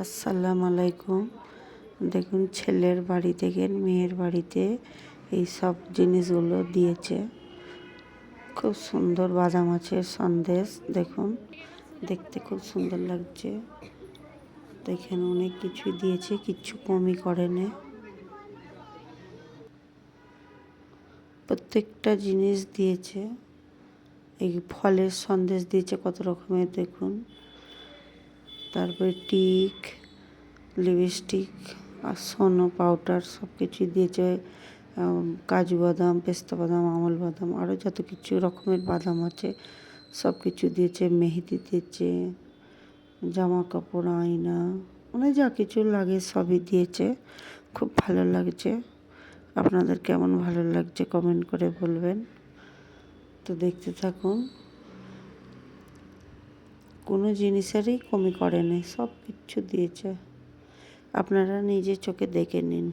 আসসালামু আলাইকুম। দেখুন ছেলের বাড়ি থেকে মেয়ের বাড়িতে এই সব জিনিসগুলো দিয়েছে। খুব সুন্দর বাদাম আছে, সন্দেশ দেখুন, দেখতে খুব সুন্দর লাগছে। দেখেন অনেক কিছুই দিয়েছে, কিচ্ছু কমই করেনি। প্রত্যেকটা জিনিস দিয়েছে। এই ফলের সন্দেশ দিয়েছে কত রকমের দেখুন। তারপরে টিক, লিপস্টিক আর সোনো পাউডার সব কিছুই দিয়েছে। কাজু বাদাম, পেস্তা বাদাম, আমল বাদাম, আরও যত কিছু রকমের বাদাম আছে সব কিছু দিয়েছে। মেহেদি দিয়েছে, জামা কাপড়, আয়না, মানে যা কিছু লাগে সবই দিয়েছে। খুব ভালো লাগছে। আপনাদের কেমন ভালো লাগছে কমেন্ট করে বলবেন। তো দেখতে থাকুন। কোনো জিনিসেরই কমি করেনি, সব কিছু দিয়েছে। আপনারা নিজের চোখে দেখে নিন।